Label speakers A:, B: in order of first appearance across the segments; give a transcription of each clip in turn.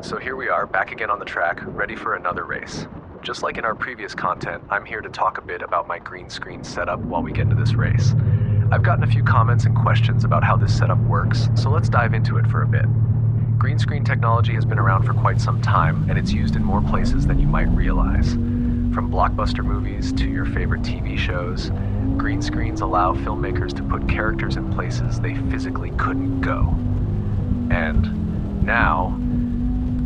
A: So here we are, back again on the track, ready for another race. Just like in our previous content, I'm here to talk a bit about my green screen setup while we get into this race. I've gotten a few comments and questions about how this setup works, so let's dive into it for a bit. Green screen technology has been around for quite some time, and it's used in more places than you might realize. From blockbuster movies to your favorite TV shows, green screens allow filmmakers to put characters in places they physically couldn't go. And now,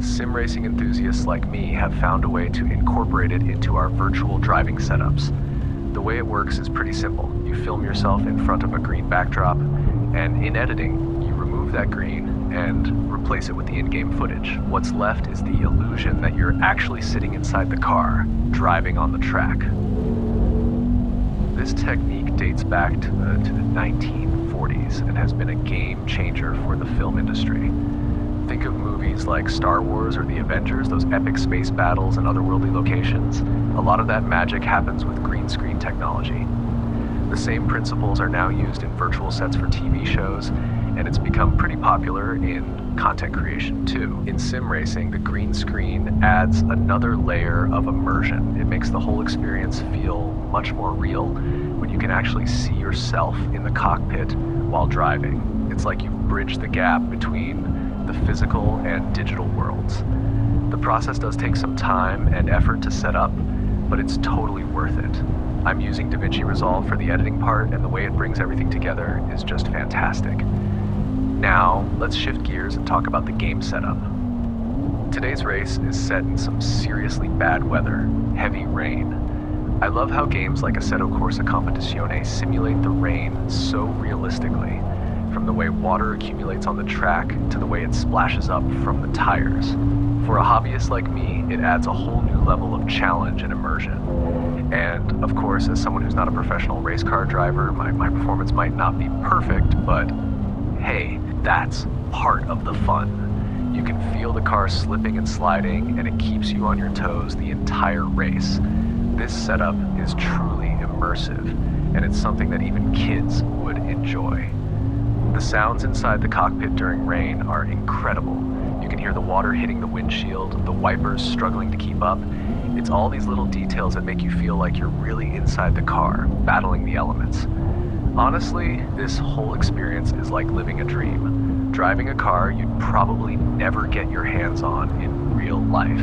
A: sim racing enthusiasts like me have found a way to incorporate it into our virtual driving setups. The way it works is pretty simple. You film yourself in front of a green backdrop, and in editing, you remove that green and replace it with the in-game footage. What's left is the illusion that you're actually sitting inside the car, driving on the track. This technique dates back to the 1940s and has been a game changer for the film industry. Think of movies like Star Wars or The Avengers, those epic space battles and otherworldly locations. A lot of that magic happens with green screen technology. The same principles are now used in virtual sets for TV shows, and it's become pretty popular in content creation too. In sim racing, the green screen adds another layer of immersion. It makes the whole experience feel much more real when you can actually see yourself in the cockpit while driving. It's like you've bridged the gap between the physical and digital worlds. The process does take some time and effort to set up, but it's totally worth it. I'm using DaVinci Resolve for the editing part, and the way it brings everything together is just fantastic. Now, let's shift gears and talk about the game setup. Today's race is set in some seriously bad weather, heavy rain. I love how games like Assetto Corsa Competizione simulate the rain so realistically, from the way water accumulates on the track to the way it splashes up from the tires. For a hobbyist like me, it adds a whole new level of challenge and immersion. And of course, as someone who's not a professional race car driver, my performance might not be perfect, but hey, that's part of the fun. You can feel the car slipping and sliding, and it keeps you on your toes the entire race. This setup is truly immersive, and it's something that even kids would enjoy. The sounds inside the cockpit during rain are incredible. You can hear the water hitting the windshield, the wipers struggling to keep up. It's all these little details that make you feel like you're really inside the car, battling the elements. Honestly, this whole experience is like living a dream. Driving a car you'd probably never get your hands on in real life.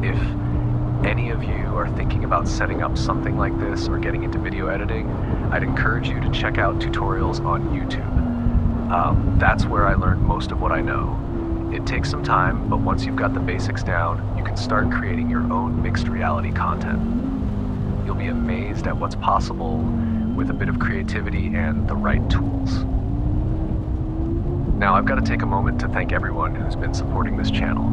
A: If any of you are thinking about setting up something like this or getting into video editing, I'd encourage you to check out tutorials on YouTube. That's where I learned most of what I know. It takes some time, but once you've got the basics down, you can start creating your own mixed reality content. You'll be amazed at what's possible with a bit of creativity and the right tools. Now, I've got to take a moment to thank everyone who's been supporting this channel.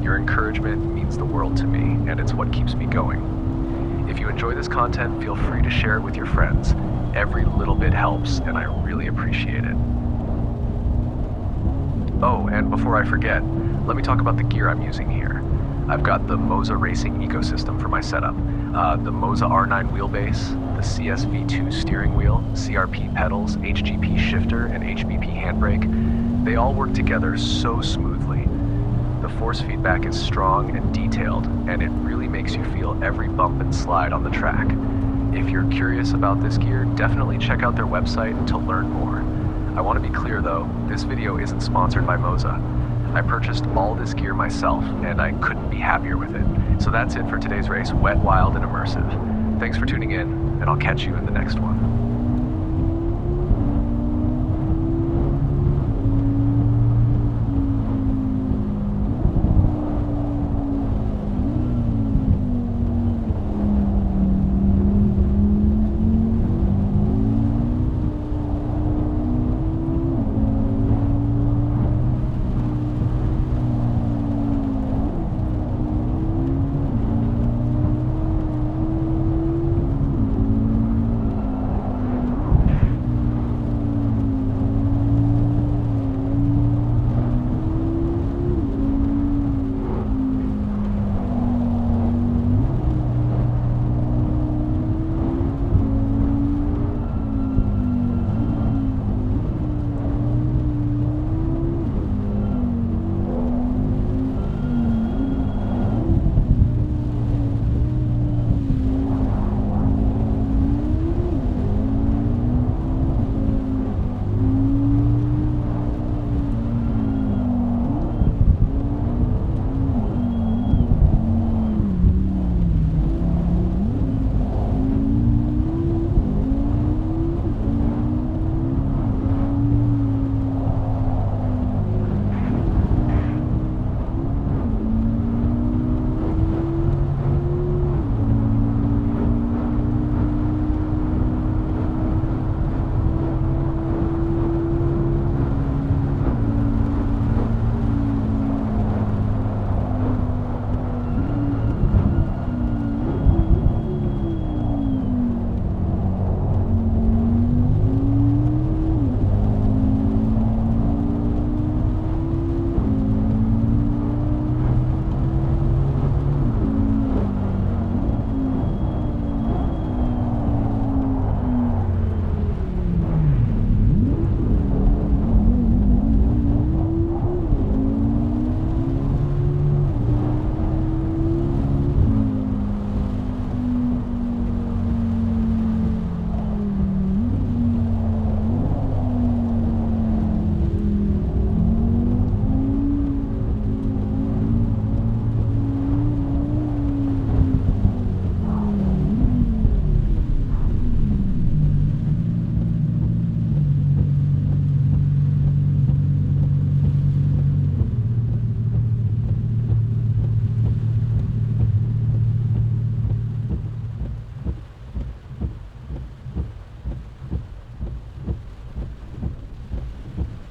A: Your encouragement means the world to me, and it's what keeps me going. If you enjoy this content, feel free to share it with your friends. Every little bit helps, and I really appreciate it. Oh, and before I forget, let me talk about the gear I'm using here. I've got the Mosa racing ecosystem for my setup. The Mosa R9 wheelbase, the CSV2 steering wheel, CRP pedals, HGP shifter, and HBP handbrake. They all work together so smoothly. The force feedback is strong and detailed, and it really makes you feel every bump and slide on the track. If you're curious about this gear, definitely check out their website to learn more. I want to be clear though, this video isn't sponsored by Mosa. I purchased all this gear myself, and I couldn't be happier with it. So that's it for today's race, wet, wild, and immersive. Thanks for tuning in, and I'll catch you in the next one.